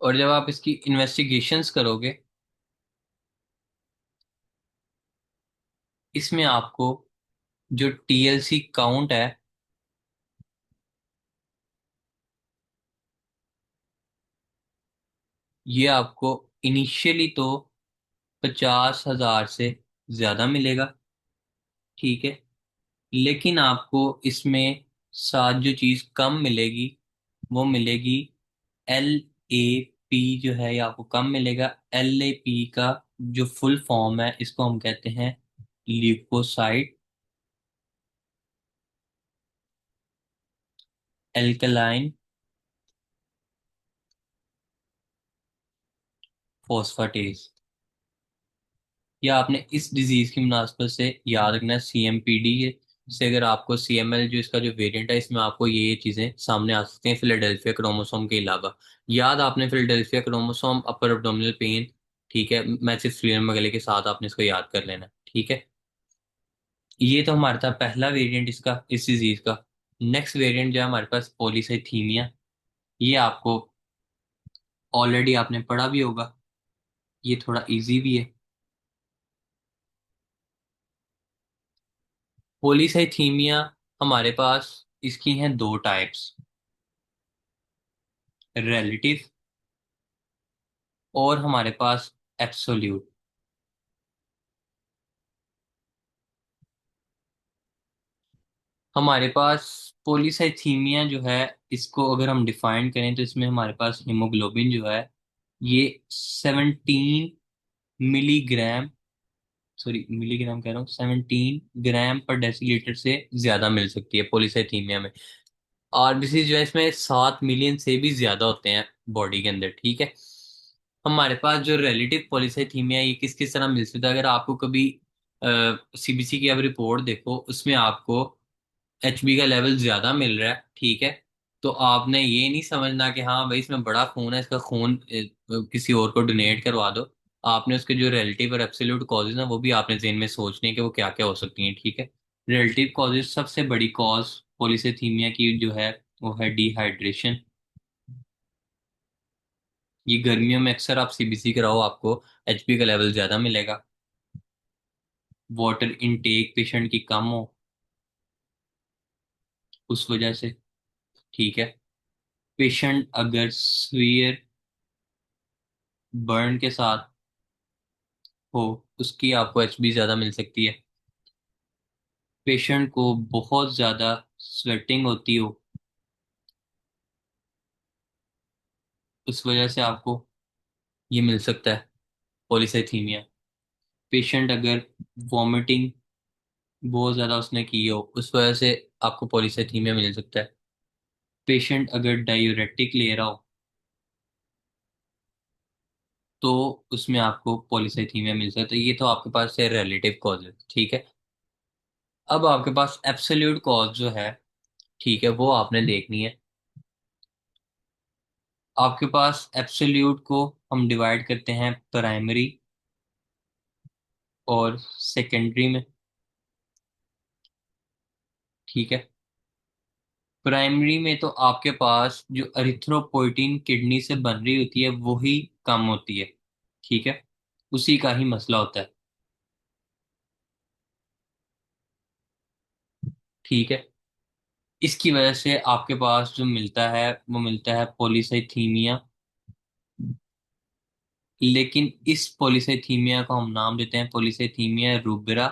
A: और जब आप इसकी इन्वेस्टिगेशंस करोगे, इसमें आपको जो TLC काउंट है ये आपको इनिशियली तो 50,000 से ज्यादा मिलेगा, ठीक है। लेकिन आपको इसमें साथ जो चीज कम मिलेगी वो मिलेगी LAP, जो है ये आपको कम मिलेगा। LAP का जो फुल फॉर्म है इसको हम कहते हैं ल्यूकोसाइड एल्कलाइन फॉस्फेटेज। या आपने इस डिजीज की मुनासबत से याद रखना है CMPD से, अगर आपको CML जो इसका जो वेरिएंट है इसमें आपको ये चीजें सामने आ सकती हैं फिलाडेल्फिया क्रोमोसोम के अलावा। याद आपने फिलाडेल्फिया क्रोमोसोम अपर एब्डोमिनल पेन, ठीक है, मैसिव स्प्लीनोमेगाली के साथ आपने इसको याद कर लेना, ठीक है। ये तो हमारा था पहला वेरिएंट इसका, इस डिजीज का। नेक्स्ट वेरिएंट जो है हमारे पास पॉलीसाइथीमिया। ये आपको ऑलरेडी आपने पढ़ा भी होगा, ये थोड़ा इजी भी है। पॉलीसाइथीमिया हमारे पास इसकी हैं दो टाइप्स, रिलेटिव और हमारे पास एब्सोल्यूट। हमारे पास पॉलीसाइथीमिया जो है, इसको अगर हम डिफाइन करें तो इसमें हमारे पास हीमोग्लोबिन जो है ये 17 मिलीग्राम सॉरी मिलीग्राम कह रहा हूँ, 17 ग्राम पर डेसीलीटर से ज्यादा मिल सकती है पॉलीसाइथीमिया में। आरबीसी जो है इसमें 7 मिलियन से भी ज्यादा होते हैं बॉडी के अंदर, ठीक है। हमारे पास जो रिलेटिव पॉलीसाइथीमिया ये किस किस तरह मिल सकता है, अगर आपको कभी सीबीसी की आप रिपोर्ट देखो उसमें आपको एचबी का लेवल ज्यादा मिल रहा है, ठीक है। तो आपने ये नहीं समझना कि हाँ भाई इसमें बड़ा खून है, इसका खून किसी और को डोनेट करवा दो। आपने उसके जो रिलेटिव और एब्सोल्यूट कॉजेज हैं वो भी आपने जेन में सोचने हैं कि वो क्या क्या हो सकती हैं, ठीक है। रिलेटिव कॉजेज, सबसे बड़ी कॉज पॉलीसाइथीमिया की जो है वो है डिहाइड्रेशन। ये गर्मियों में अक्सर आप सीबीसी कराओ आपको एचबी का लेवल ज्यादा मिलेगा। वाटर इनटेक पेशेंट की कम हो उस वजह से, ठीक है। पेशेंट अगर सीवियर बर्न के साथ हो उसकी आपको एचबी ज्यादा मिल सकती है। पेशेंट को बहुत ज्यादा स्वेटिंग होती हो उस वजह से आपको ये मिल सकता है पॉलीसाइथीमिया। पेशेंट अगर वॉमिटिंग बहुत ज्यादा उसने की हो उस वजह से आपको पॉलीसाइथीमिया मिल सकता है। पेशेंट अगर डायूरेटिक ले रहा हो तो उसमें आपको पॉलीसाइथीमिया मिल सकता है। तो ये तो आपके पास है रिलेटिव कॉजेज, ठीक है। अब आपके पास एब्सोल्यूट कॉज जो है, ठीक है, वो आपने देखनी है। आपके पास एब्सोल्यूट को हम डिवाइड करते हैं प्राइमरी और सेकेंडरी में, ठीक है। प्राइमरी में तो आपके पास जो एरिथ्रोपोइटिन किडनी से बन रही होती है वही कम होती है, ठीक है। उसी का ही मसला होता है, ठीक है। इसकी वजह से आपके पास जो मिलता है वो मिलता है पॉलीसाइथीमिया। लेकिन इस पॉलीसाइथीमिया को हम नाम देते हैं पॉलीसाइथीमिया रूबेरा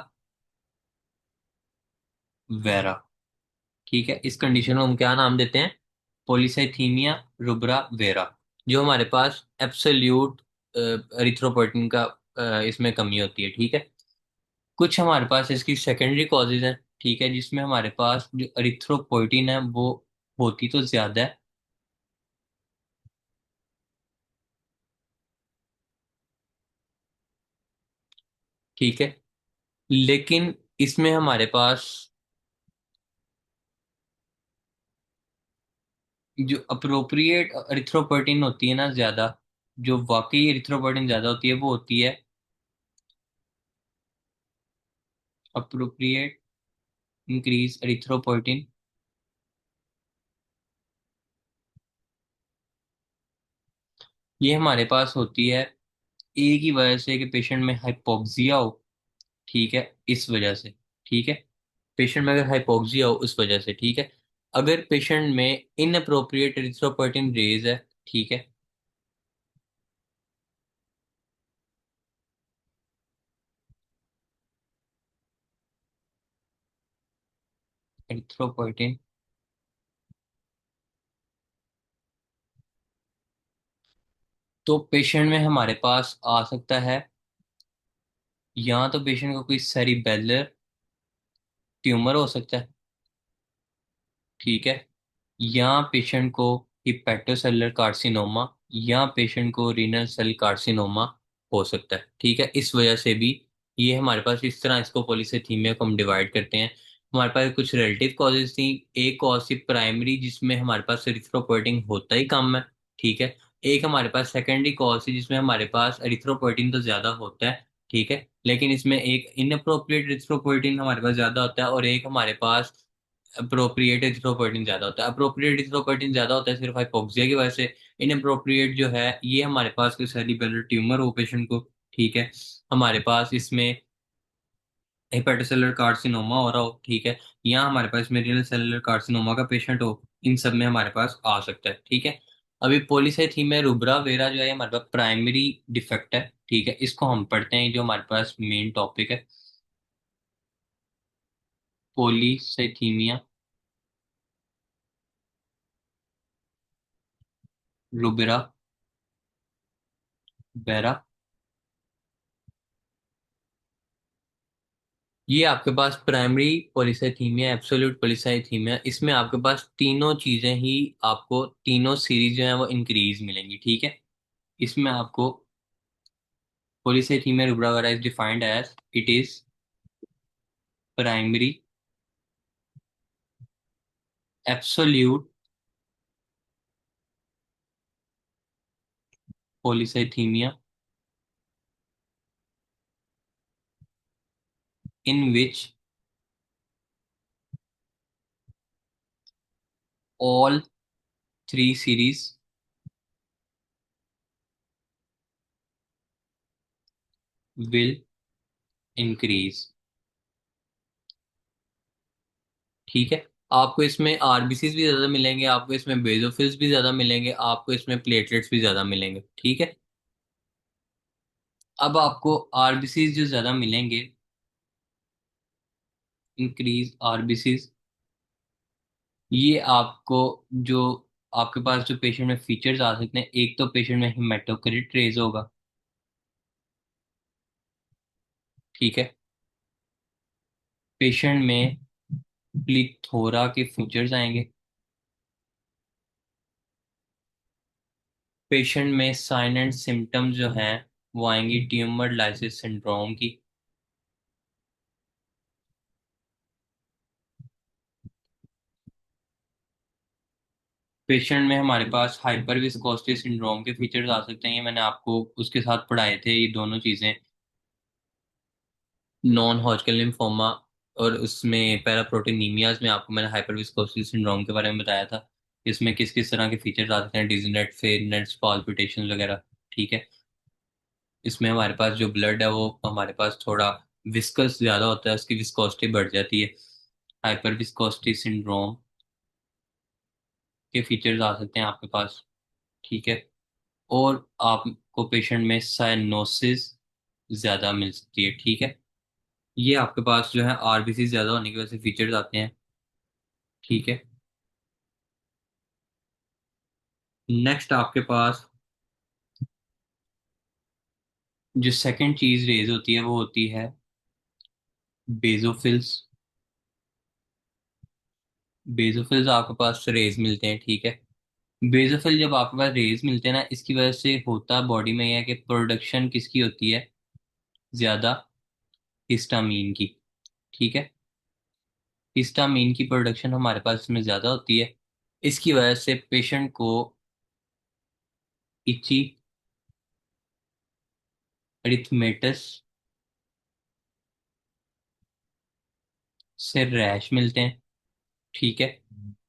A: वेरा, ठीक है। इस कंडीशन को हम क्या नाम देते हैं, पॉलीसाइथीमिया रुब्रा वेरा। जो हमारे पास एब्सोल्यूट एरिथ्रोपोइटिन का इसमें कमी होती है, ठीक है। कुछ हमारे पास इसकी सेकेंडरी कॉजेज हैं, ठीक है, जिसमें हमारे पास जो एरिथ्रोपोइटिन है वो होती तो ज्यादा है, ठीक है। लेकिन इसमें हमारे पास जो अप्रोप्रिएट एरिथ्रोपोइटिन होती है ना ज्यादा, जो वाकई एरिथ्रोपोइटिन ज्यादा होती है वो होती है अप्रोप्रिएट इंक्रीज एरिथ्रोपोइटिन। ये हमारे पास होती है एक ही वजह से कि पेशेंट में हाइपोक्सिया हो, ठीक है, इस वजह से, ठीक है। पेशेंट में अगर हाइपोक्सिया हो उस वजह से, ठीक है। अगर पेशेंट में इनअप्रोप्रिएट एरिथ्रोपोइटिन रेज है, ठीक है। एरिथ्रोपोइटिन, तो पेशेंट में हमारे पास आ सकता है या तो पेशेंट को कोई सेरिबेलर ट्यूमर हो सकता है, ठीक है। या पेशेंट को हिपेटोसेलुलर कार्सिनोमा या पेशेंट को रीनल सेल कार्सिनोमा हो सकता है, ठीक है। इस वजह से भी ये हमारे पास इस तरह इसको पॉलीसाइथीमिया को हम डिवाइड करते हैं। हमारे पास कुछ रिलेटिव कॉजेज थी। एक कॉज थी प्राइमरी जिसमें हमारे पास एरिथ्रोपोइटिन होता ही कम है, ठीक है। एक हमारे पास सेकेंडरी कॉज थी जिसमें हमारे पास एरिथ्रोपोइटिन तो ज्यादा होता है, ठीक है। लेकिन इसमें एक इनअप्रोप्रिएट एरिथ्रोपोइटिन हमारे पास ज्यादा होता है और एक हमारे पास अप्रोप्रिएट एरिथ्रोपोइटिन ज्यादा होता है। अप्रोप्रिएट एरिथ्रोपोइटिन ज्यादा होता है सिर्फ हाइपोक्सिया की वजह से। इनअप्रोप्रिएट जो है ये हमारे पास कोई सेरिब्रल ट्यूमर हो पेशेंट को, ठीक है। हमारे पास इसमें हेपेटोसेलुलर कार्सिनोमा हो रहा हो, ठीक है। या हमारे पास इसमें रीनल सेलुलर कार्सिनोमा का पेशेंट हो, इन सब में हमारे पास आ सकता है, ठीक है। अभी पॉलीसाइथीमिया रुब्रा वेरा जो है ये हमारे पास प्राइमरी डिफेक्ट है, ठीक है। इसको हम पढ़ते हैं जो हमारे पास मेन टॉपिक है, पॉलीसाइथीमिया रुब्रा वेरा। ये आपके पास प्राइमरी पॉलीसाइथीमिया, एब्सोल्यूट पॉलीसाइथीमिया, इसमें आपके पास तीनों चीजें ही, आपको तीनों सीरीज जो है वो इंक्रीज मिलेंगी, ठीक है। इसमें आपको पॉलीसाइथीमिया रुब्रा वगैरह is defined as it is primary absolute polycythaemia in which all three series will increase, ठीक है। आपको इसमें आरबीसीज भी ज्यादा मिलेंगे, आपको इसमें बेजोफिल्स भी ज्यादा मिलेंगे, आपको इसमें प्लेटलेट्स भी ज्यादा मिलेंगे, ठीक है। अब आपको आरबीसीज जो ज्यादा मिलेंगे, इंक्रीज आरबीसीज, ये आपको जो आपके पास जो पेशेंट में फीचर्स आ सकते हैं, एक तो पेशेंट में हिमेटोक्रिट रेज होगा, ठीक है। पेशेंट में प्लीथोरा के फीचर्स आएंगे। पेशेंट में साइन एंड सिम्टम्स जो हैं वो आएंगी ट्यूमर लाइसिस सिंड्रोम की। पेशेंट में हमारे पास हाइपर विस्कोसिटी सिंड्रोम के फीचर्स आ सकते हैं, ये मैंने आपको उसके साथ पढ़ाए थे, ये दोनों चीजें। नॉन हॉजकिन लिम्फोमा और उसमें पैराप्रोटीनीमियाज में आपको मैंने हाइपर विस्कोसिटी सिंड्रोम के बारे में बताया था, इसमें किस किस तरह के फीचर्स आ सकते हैं, डिजनेट, फेयरनेस, पाल्पिटेशन वगैरह, ठीक है। इसमें हमारे पास जो ब्लड है वो हमारे पास थोड़ा विस्कस ज्यादा होता है, उसकी विस्कोसिटी बढ़ जाती है। हाइपर विस्कोसिटी सिंड्रोम के फीचर्स आ सकते हैं आपके पास, ठीक है। और आपको पेशेंट में साइनोसिस ज्यादा मिल सकती है, ठीक है। ये आपके पास जो है आरबीसी ज्यादा होने की वजह से फीचर्स आते हैं, ठीक है। नेक्स्ट आपके पास जो सेकंड चीज रेज होती है वो होती है बेजोफिल्स। बेजोफिल्स आपके पास रेज मिलते हैं, ठीक है। बेजोफिल जब आपके पास रेज मिलते हैं ना, इसकी वजह से होता बॉडी में यह है कि प्रोडक्शन किसकी होती है, ज्यादा हिस्टामीन की, ठीक है। हिस्टामीन की प्रोडक्शन हमारे पास इसमें ज्यादा होती है, इसकी वजह से पेशेंट को इची, एरिथमेटस से रैश मिलते हैं, ठीक है,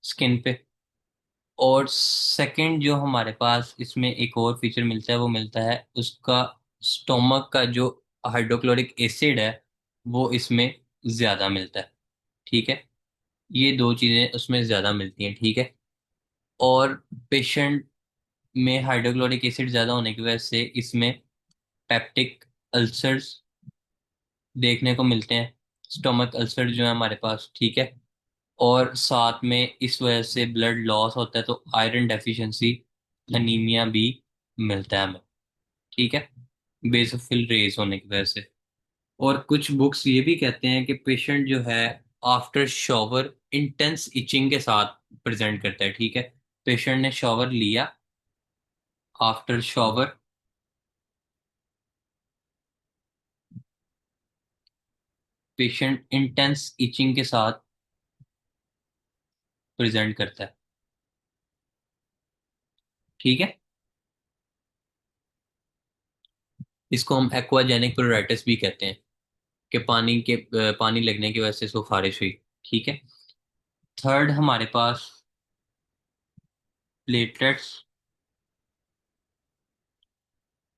A: स्किन पे। और सेकंड जो हमारे पास इसमें एक और फीचर मिलता है वो मिलता है उसका स्टोमक का जो हाइड्रोक्लोरिक एसिड है वो इसमें ज्यादा मिलता है, ठीक है। ये दो चीजें उसमें ज्यादा मिलती हैं, ठीक है। और पेशेंट में हाइड्रोक्लोरिक एसिड ज्यादा होने की वजह से इसमें पेप्टिक अल्सर्स देखने को मिलते हैं, स्टोमक अल्सर जो है हमारे पास, ठीक है। और साथ में इस वजह से ब्लड लॉस होता है, तो आयरन डेफिशिएंसी, अनीमिया भी मिलता है हमें, ठीक है, बेसोफिल रेज होने की वजह से। और कुछ बुक्स ये भी कहते हैं कि पेशेंट जो है आफ्टर शॉवर इंटेंस इचिंग के साथ प्रेजेंट करता है, ठीक है। पेशेंट ने शॉवर लिया, after shower patient intense etching के साथ प्रेजेंट करता है, ठीक है। इसको हम एक्वाजेनिक प्लूराइटिस भी कहते हैं, कि पानी लगने की वजह से इसको खारिश हुई, ठीक है। थर्ड हमारे पास प्लेटलेट्स।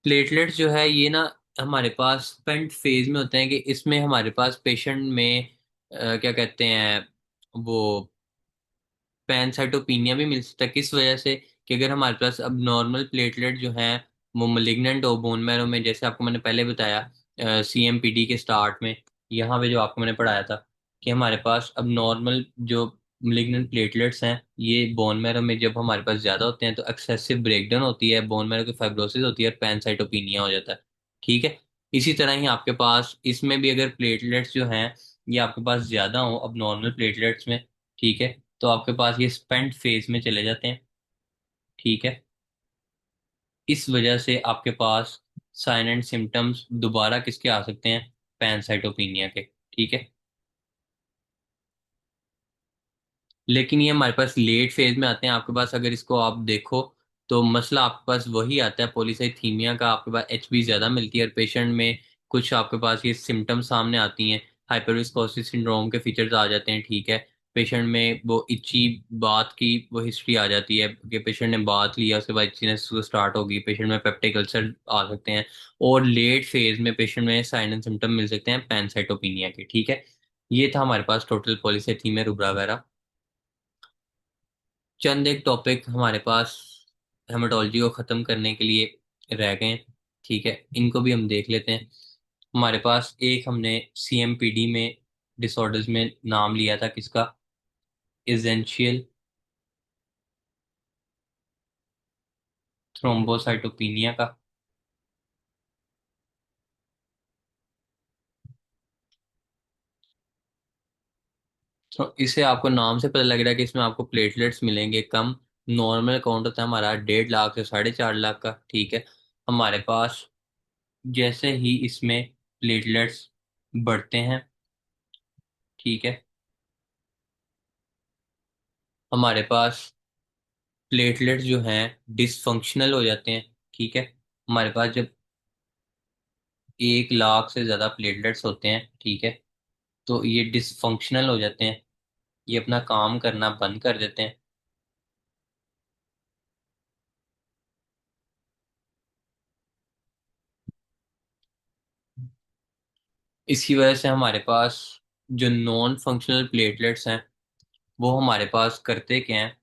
A: प्लेटलेट्स जो है ये ना हमारे पास स्पेंट फेज में होते हैं, कि इसमें हमारे पास पेशेंट में क्या कहते हैं वो पैनसाइटोपिनिया भी मिल सकता है, किस वजह से, कि अगर हमारे पास अब नॉर्मल प्लेटलेट जो हैं वो मलिग्नेंट हो बोन मैरो में, जैसे आपको मैंने पहले बताया सीएमपीडी के स्टार्ट में, यहाँ पे जो आपको मैंने पढ़ाया था, कि हमारे पास अब नॉर्मल जो मलिग्नेंट प्लेटलेट्स हैं ये बोन मैरो में जब हमारे पास ज्यादा होते हैं तो एक्सेसिव ब्रेकडाउन होती है, बोन मैरो की फाइब्रोसिस होती है और पैनसाइटोपिनिया हो जाता है, ठीक है। इसी तरह ही आपके पास इसमें भी अगर प्लेटलेट्स जो हैं ये आपके पास ज्यादा हो अब नॉर्मल प्लेटलेट्स में, ठीक है, तो आपके पास ये स्पेंट फेज में चले जाते हैं, ठीक है। इस वजह से आपके पास साइन एंड सिम्टम्स दोबारा किसके आ सकते हैं, पैनसाइटोपिनिया के, ठीक है। लेकिन ये हमारे पास लेट फेज में आते हैं आपके पास, अगर इसको आप देखो तो मसला आपके पास वही आता है पॉलीसाइथीमिया का, आपके पास एचबी ज्यादा मिलती है और पेशेंट में कुछ आपके पास ये सिम्टम्स सामने आती हैं, हाइपरविस्कोसिस सिंड्रोम के फीचर्स आ जाते हैं, ठीक है। पेशेंट में वो इची बात की वो हिस्ट्री आ जाती है कि पेशेंट ने बात लिया उसके बाद इचीनेस स्टार्ट होगी, पेशेंट में पेप्टिक अल्सर आ सकते हैं, और लेट फेज में पेशेंट में साइन एंड सिम्टम मिल सकते हैं पैनसाइटोपिनिया के, ठीक है। ये था हमारे पास टोटल पॉलीसाइथीमिया रुब्रा वगैरह। चंद एक टॉपिक हमारे पास हेमाटोलॉजी को ख़त्म करने के लिए रह गए हैं, ठीक है, इनको भी हम देख लेते हैं। हमारे पास एक हमने सीएमपीडी में डिसऑर्डर्स में नाम लिया था किसका, एसेंशियल थ्रोम्बोसाइटोपिनिया का। तो इसे आपको नाम से पता लग रहा है कि इसमें आपको प्लेटलेट्स मिलेंगे कम। नॉर्मल काउंट होता है हमारा 1.5 लाख से 4.5 लाख का, ठीक है। हमारे पास जैसे ही इसमें प्लेटलेट्स बढ़ते हैं, ठीक है, हमारे पास प्लेटलेट्स जो हैं डिसफंक्शनल हो जाते हैं, ठीक है। हमारे पास जब 1 लाख से ज्यादा प्लेटलेट्स होते हैं, ठीक है, तो ये डिसफंक्शनल हो जाते हैं, ये अपना काम करना बंद कर देते हैं। इसकी वजह से हमारे पास जो नॉन फंक्शनल प्लेटलेट्स हैं वो हमारे पास करते क्या हैं,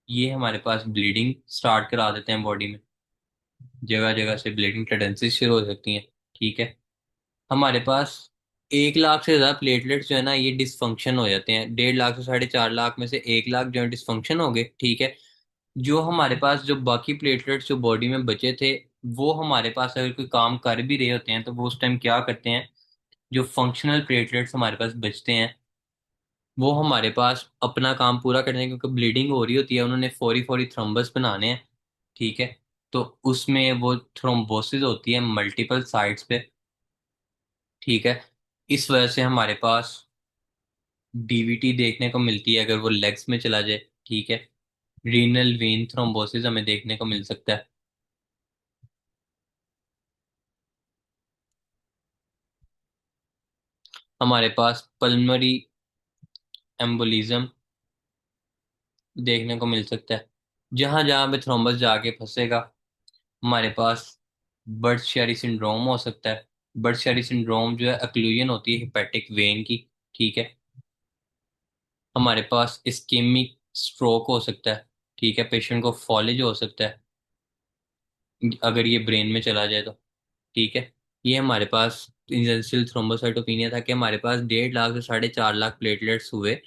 A: ये हमारे पास ब्लीडिंग स्टार्ट करा देते हैं बॉडी में, जगह जगह से ब्लीडिंग टेंडेंसी शुरू हो सकती हैं, ठीक है। हमारे पास 1 लाख से ज्यादा प्लेटलेट्स जो है ना ये डिसफंक्शन हो जाते हैं, 1.5 लाख से 4.5 लाख में से 1 लाख जो है डिसफंक्शन हो गए, ठीक है। जो हमारे पास जो बाकी प्लेटलेट्स जो बॉडी में बचे थे वो हमारे पास अगर कोई काम कर भी रहे होते हैं तो वो उस टाइम क्या करते हैं, जो फंक्शनल प्लेटलेट्स हमारे पास बचते हैं वो हमारे पास अपना काम पूरा करने हैं, क्योंकि ब्लीडिंग हो रही होती है, उन्होंने फौरी फौरी थ्रोम्बस बनाने हैं, ठीक है। तो उसमें वो थ्रोम्बोसिस होती है मल्टीपल साइट्स पे, ठीक है। इस वजह से हमारे पास डीवीटी देखने को मिलती है अगर वो लेग्स में चला जाए, ठीक है। रीनल वेन थ्रोम्बोसिस हमें देखने को मिल सकता है। हमारे पास पल्मरी एम्बोलिज्म देखने को मिल सकता है, जहां जहां पे थ्रोम्बस जाके फंसेगा हमारे पास बर्ड शेरी सिंड्रोम हो सकता है। बर्ड शेरी सिंड्रोम जो है अक्लूजन होती है हेपेटिक वेन की, ठीक है। हमारे पास इस्केमिक स्ट्रोक हो सकता है, ठीक है, पेशेंट को फॉलेज हो सकता है अगर ये ब्रेन में चला जाए तो, ठीक है। ये हमारे पास इंजेंशियल थ्रोम्बोसाइटोपिनिया था कि हमारे पास 1.5 लाख से 4.5 लाख प्लेटलेट्स हुए,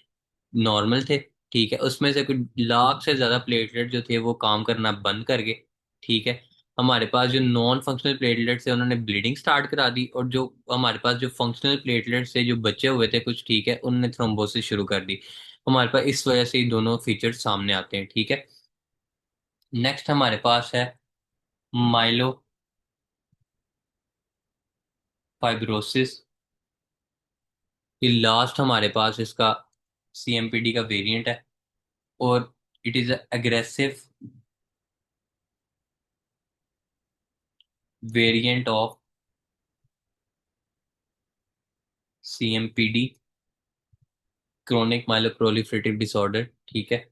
A: नॉर्मल थे, ठीक है। उसमें से कुछ लाख से ज्यादा प्लेटलेट जो थे वो काम करना बंद कर गए, ठीक है। हमारे पास जो नॉन फंक्शनल प्लेटलेट्स थे उन्होंने ब्लीडिंग स्टार्ट करा दी, और जो हमारे पास जो फंक्शनल प्लेटलेट्स थे जो बचे हुए थे कुछ, ठीक है, उन्होंने थ्रोम्बोसिस शुरू कर दी। हमारे पास इस वजह से ये दोनों फीचर्स सामने आते हैं, ठीक है। नेक्स्ट हमारे पास है माइलो फाइब्रोसिस। ये लास्ट हमारे पास इसका सीएमपीडी का वेरिएंट है, और it is aggressive variant of CMPD, chronic myeloproliferative disorder, ठीक है।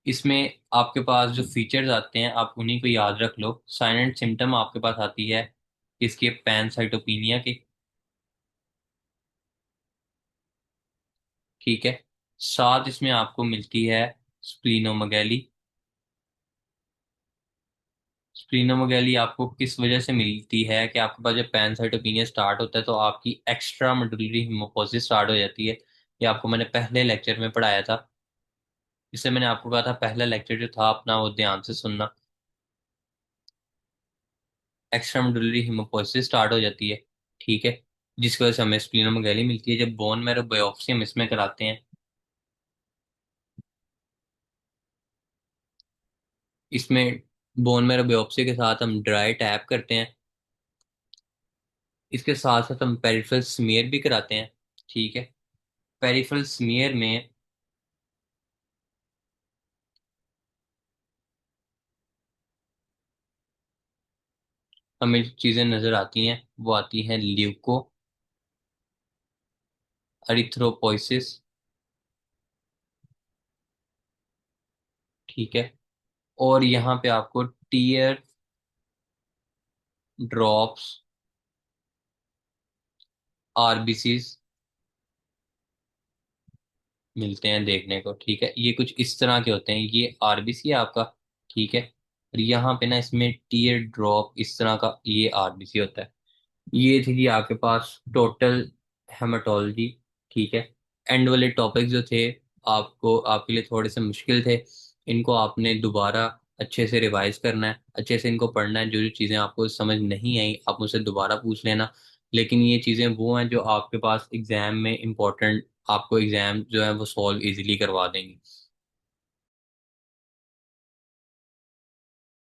A: इसमें आपके पास जो फीचर्स आते हैं आप उन्हीं को याद रख लो। साइलेंट सिम्टम आपके पास आती है इसके पैनसाइटोपिनिया की, ठीक है। साथ इसमें आपको मिलती है स्प्लीनोमेगैली। स्प्लीनोमेगैली आपको किस वजह से मिलती है कि आपके पास जब पैनसाइटोपिनिया स्टार्ट होता है तो आपकी एक्स्ट्रा मेडुलरी हिमोपोसिस स्टार्ट हो जाती है। ये आपको मैंने पहले लेक्चर में पढ़ाया था, इससे मैंने आपको कहा था पहला लेक्चर जो था अपना वो ध्यान से सुनना। एक्स्ट्रामेडुलरी हिमोपोसिस स्टार्ट हो जाती है, ठीक है। जिसकी वजह से हमें स्प्लीनोमेगाली मिलती है। जब बोन मैरो बायोप्सी हम इसमें कराते हैं, इसमें बोन मैरो बायोप्सी के साथ हम ड्राई टैप करते हैं। इसके साथ साथ हम पेरिफेरल स्मीयर भी कराते हैं। ठीक है। पेरिफेरल स्मीयर में हमें जो चीजें नजर आती हैं वो आती हैं ल्यूको अरिथ्रोपोइसिस। ठीक है। और यहाँ पे आपको टीयर ड्रॉप्स आरबीसीज मिलते हैं देखने को। ठीक है, ये कुछ इस तरह के होते हैं। ये आरबीसी है आपका। ठीक है। और यहाँ पे ना इसमें टीयर ड्रॉप इस तरह का ये आरबीसी होता है। ये थी जी आपके पास टोटल हेमाटोलॉजी। ठीक है। एंड वाले टॉपिक जो थे आपको आपके लिए थोड़े से मुश्किल थे, इनको आपने दोबारा अच्छे से रिवाइज करना है, अच्छे से इनको पढ़ना है। जो जो चीज़ें आपको समझ नहीं आई आप मुझसे दोबारा पूछ लेना। लेकिन ये चीज़ें वो हैं जो आपके पास एग्जाम में इम्पोर्टेंट, आपको एग्जाम जो है वो सॉल्व इजीली करवा देंगी।